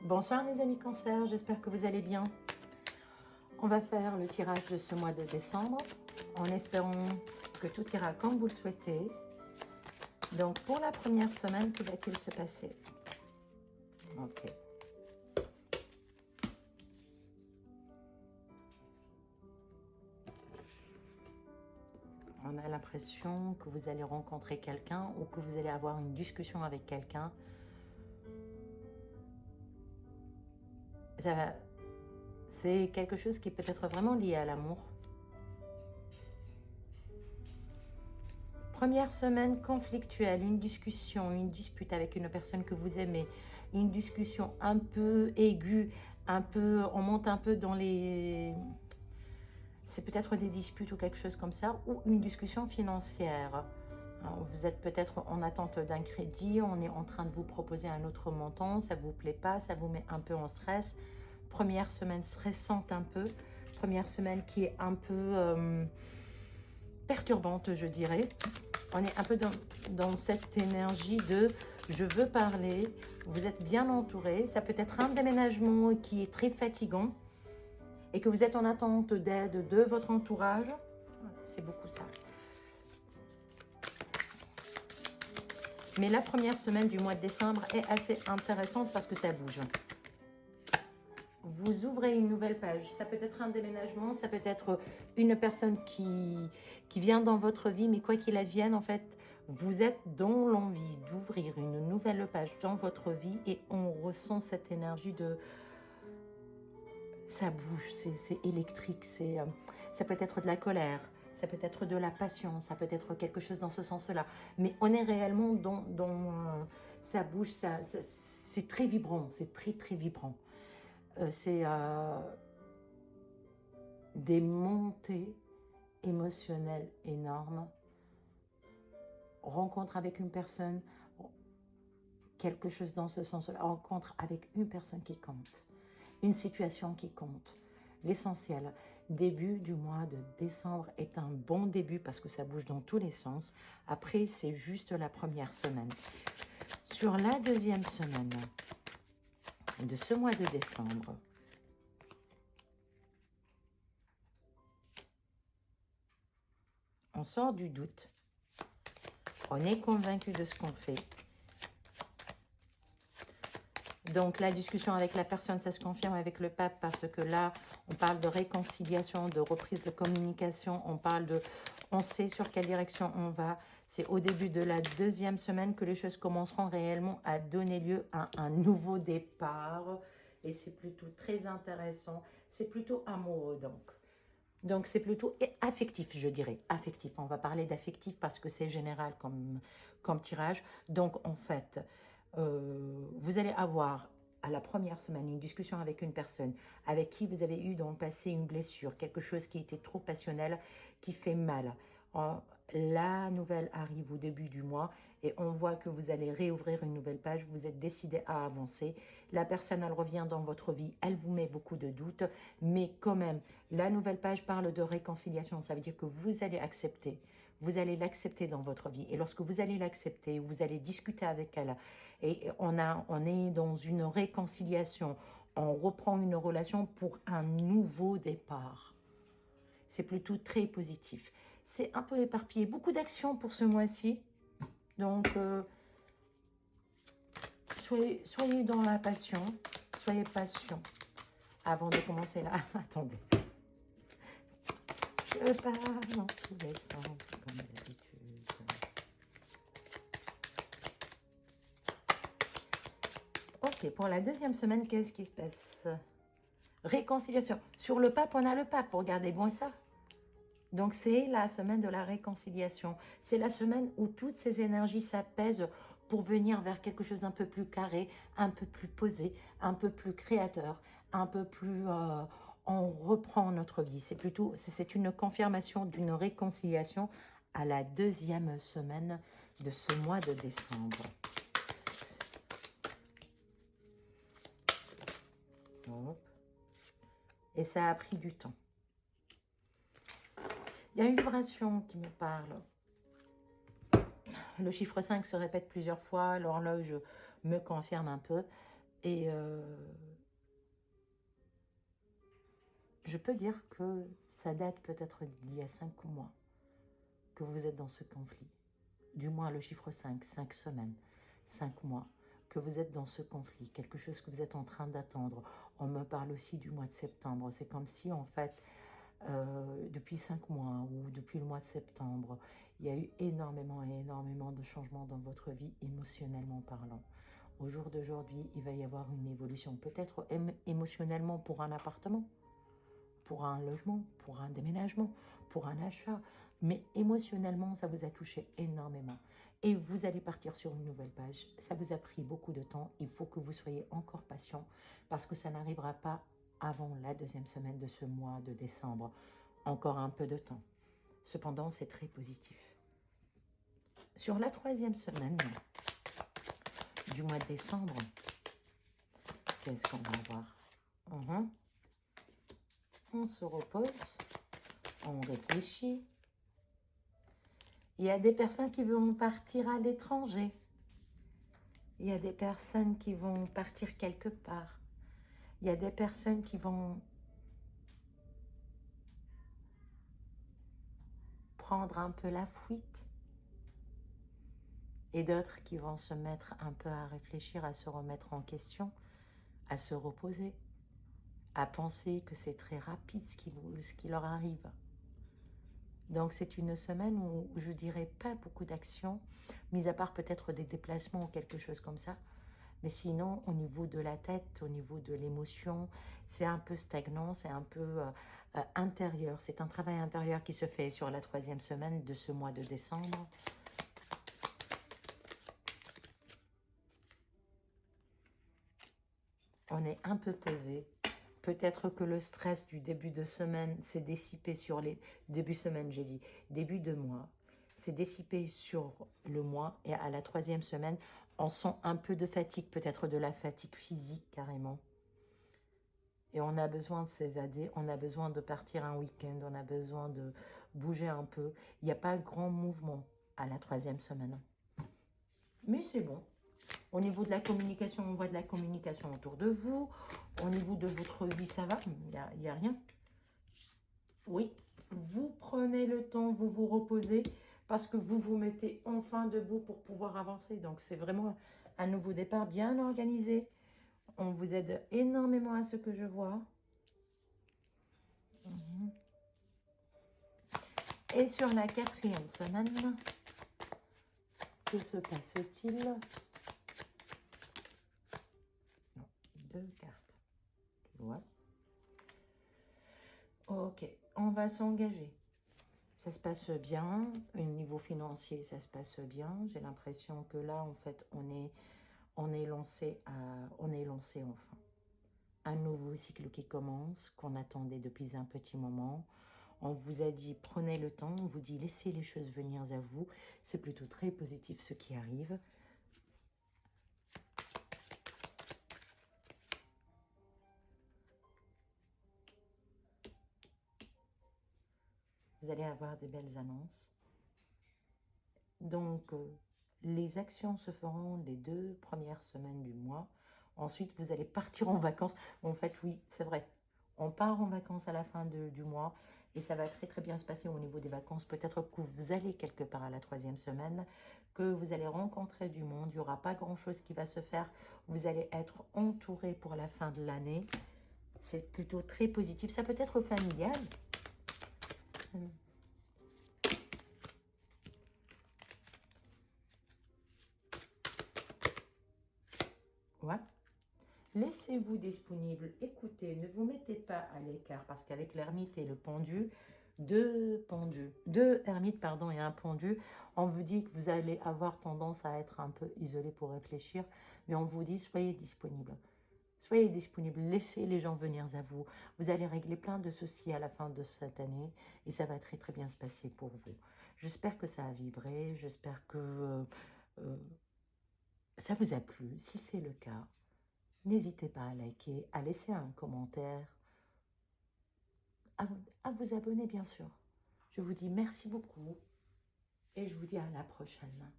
Bonsoir mes amis Cancer, j'espère que vous allez bien. On va faire le tirage de ce mois de décembre en espérant que tout ira comme vous le souhaitez. Donc pour la première semaine, que va-t-il se passer? Ok. On a l'impression que vous allez rencontrer quelqu'un ou que vous allez avoir une discussion avec quelqu'un. C'est quelque chose qui peut être vraiment lié à l'amour. Première semaine conflictuelle, une discussion, une dispute avec une personne que vous aimez, une discussion un peu aiguë, on monte un peu dans les... C'est peut-être des disputes ou quelque chose comme ça, ou une discussion financière. Vous êtes peut-être en attente d'un crédit, on est en train de vous proposer un autre montant, ça ne vous plaît pas, ça vous met un peu en stress. Première semaine stressante un peu, première semaine qui est un peu perturbante, je dirais. On est un peu dans cette énergie de je veux parler, vous êtes bien entouré, ça peut être un déménagement qui est très fatigant et que vous êtes en attente d'aide de votre entourage. C'est beaucoup ça. Mais la première semaine du mois de décembre est assez intéressante parce que ça bouge. Vous ouvrez une nouvelle page. Ça peut être un déménagement, ça peut être une personne qui vient dans votre vie, mais quoi qu'il advienne, en fait, vous êtes dans l'envie d'ouvrir une nouvelle page dans votre vie et on ressent cette énergie de... Ça bouge, c'est électrique, ça peut être de la colère, ça peut être de la passion, ça peut être quelque chose dans ce sens-là. Mais on est réellement ça bouge, c'est très vibrant, c'est très très vibrant. C'est des montées émotionnelles énormes. Rencontre avec une personne, quelque chose dans ce sens-là. Rencontre avec une personne qui compte. Une situation qui compte. L'essentiel, début du mois de décembre est un bon début parce que ça bouge dans tous les sens. Après, c'est juste la première semaine. Sur la deuxième semaine de ce mois de décembre, on sort du doute. On est convaincu de ce qu'on fait. Donc, la discussion avec la personne, ça se confirme avec le pape parce que là, on parle de réconciliation, de reprise de communication. On sait sur quelle direction on va. C'est au début de la deuxième semaine que les choses commenceront réellement à donner lieu à un nouveau départ. Et c'est plutôt très intéressant. C'est plutôt amoureux, donc. Donc, c'est plutôt affectif, je dirais. Affectif. On va parler d'affectif parce que c'est général comme tirage. Donc, en fait, vous allez avoir à la première semaine une discussion avec une personne avec qui vous avez eu dans le passé une blessure, quelque chose qui était trop passionnel, qui fait mal. La nouvelle arrive au début du mois et on voit que vous allez réouvrir une nouvelle page, vous êtes décidé à avancer. La personne, elle revient dans votre vie, elle vous met beaucoup de doutes, mais quand même, la nouvelle page parle de réconciliation. Ça veut dire que vous allez accepter, vous allez l'accepter dans votre vie. Et lorsque vous allez l'accepter, vous allez discuter avec elle et on est dans une réconciliation, on reprend une relation pour un nouveau départ. C'est plutôt très positif. C'est un peu éparpillé. Beaucoup d'actions pour ce mois-ci. Donc, soyez dans la passion. Soyez patient. Avant de commencer là. Attendez. Je pars dans tous les sens, comme d'habitude. Ok, pour la deuxième semaine, qu'est-ce qui se passe? Réconciliation. Sur le pape, on a le pape. Regardez bien ça. Donc, c'est la semaine de la réconciliation. C'est la semaine où toutes ces énergies s'apaisent pour venir vers quelque chose d'un peu plus carré, un peu plus posé, un peu plus créateur, un peu plus... on reprend notre vie. C'est une confirmation d'une réconciliation à la deuxième semaine de ce mois de décembre. Hop. Et ça a pris du temps. Il y a une vibration qui me parle. Le chiffre 5 se répète plusieurs fois. L'horloge me confirme un peu. Et je peux dire que ça date peut-être d'il y a 5 mois que vous êtes dans ce conflit. Du moins le chiffre 5, 5 semaines, 5 mois, que vous êtes dans ce conflit, quelque chose que vous êtes en train d'attendre. On me parle aussi du mois de septembre. C'est comme si, en fait, depuis 5 mois ou depuis le mois de septembre, il y a eu énormément et énormément de changements dans votre vie, émotionnellement parlant. Au jour d'aujourd'hui, il va y avoir une évolution, peut-être émotionnellement pour un appartement, pour un logement, pour un déménagement, pour un achat. Mais émotionnellement, ça vous a touché énormément. Et vous allez partir sur une nouvelle page. Ça vous a pris beaucoup de temps. Il faut que vous soyez encore patient parce que ça n'arrivera pas avant la 2e semaine de ce mois de décembre. Encore un peu de temps. Cependant, c'est très positif. Sur la 3e semaine du mois de décembre, qu'est-ce qu'on va voir? On se repose, on réfléchit. Il y a des personnes qui vont partir à l'étranger. Il y a des personnes qui vont partir quelque part. Il y a des personnes qui vont prendre un peu la fuite. Et d'autres qui vont se mettre un peu à réfléchir, à se remettre en question, à se reposer, à penser que c'est très rapide ce qui leur arrive. Donc c'est une semaine où je dirais pas beaucoup d'actions, mis à part peut-être des déplacements ou quelque chose comme ça. Mais sinon, au niveau de la tête, au niveau de l'émotion, c'est un peu stagnant, c'est un peu intérieur. C'est un travail intérieur qui se fait sur la 3e semaine de ce mois de décembre. On est un peu pesé. Peut-être que le stress du début de semaine s'est dissipé sur les... Début semaine, j'ai dit. Début de mois. C'est dissipé sur le mois. Et à la 3e semaine, on sent un peu de fatigue. Peut-être de la fatigue physique, carrément. Et on a besoin de s'évader. On a besoin de partir un week-end. On a besoin de bouger un peu. Il n'y a pas grand mouvement à la 3e semaine. Mais c'est bon. Au niveau de la communication, on voit de la communication autour de vous. Au niveau de votre vie, ça va, il n'y a rien. Oui, vous prenez le temps, vous vous reposez parce que vous vous mettez enfin debout pour pouvoir avancer. Donc, c'est vraiment un nouveau départ bien organisé. On vous aide énormément à ce que je vois. Et sur la 4e semaine, que se passe-t-il? Non, 2 cartes. Tu vois? Ok, on va s'engager. Ça se passe bien. Au niveau financier, ça se passe bien. J'ai l'impression que là, en fait, on est lancé enfin. Un nouveau cycle qui commence, qu'on attendait depuis un petit moment. On vous a dit, prenez le temps. On vous dit, laissez les choses venir à vous. C'est plutôt très positif ce qui arrive. Vous allez avoir des belles annonces. Donc, les actions se feront les 2 premières semaines du mois. Ensuite, vous allez partir en vacances. En fait, oui, c'est vrai. On part en vacances à la fin du mois et ça va très très bien se passer au niveau des vacances. Peut-être que vous allez quelque part à la 3e semaine, que vous allez rencontrer du monde. Il n'y aura pas grand-chose qui va se faire. Vous allez être entouré pour la fin de l'année. C'est plutôt très positif. Ça peut être familial. Ouais. Laissez-vous disponible, écoutez, ne vous mettez pas à l'écart parce qu'avec l'ermite et le pendu, deux ermites pardon, et un pendu, on vous dit que vous allez avoir tendance à être un peu isolé pour réfléchir, mais on vous dit soyez disponible. Soyez disponible, laissez les gens venir à vous. Vous allez régler plein de soucis à la fin de cette année et ça va très très bien se passer pour vous. J'espère que ça a vibré, j'espère que ça vous a plu. Si c'est le cas, n'hésitez pas à liker, à laisser un commentaire, à vous abonner bien sûr. Je vous dis merci beaucoup et je vous dis à la prochaine.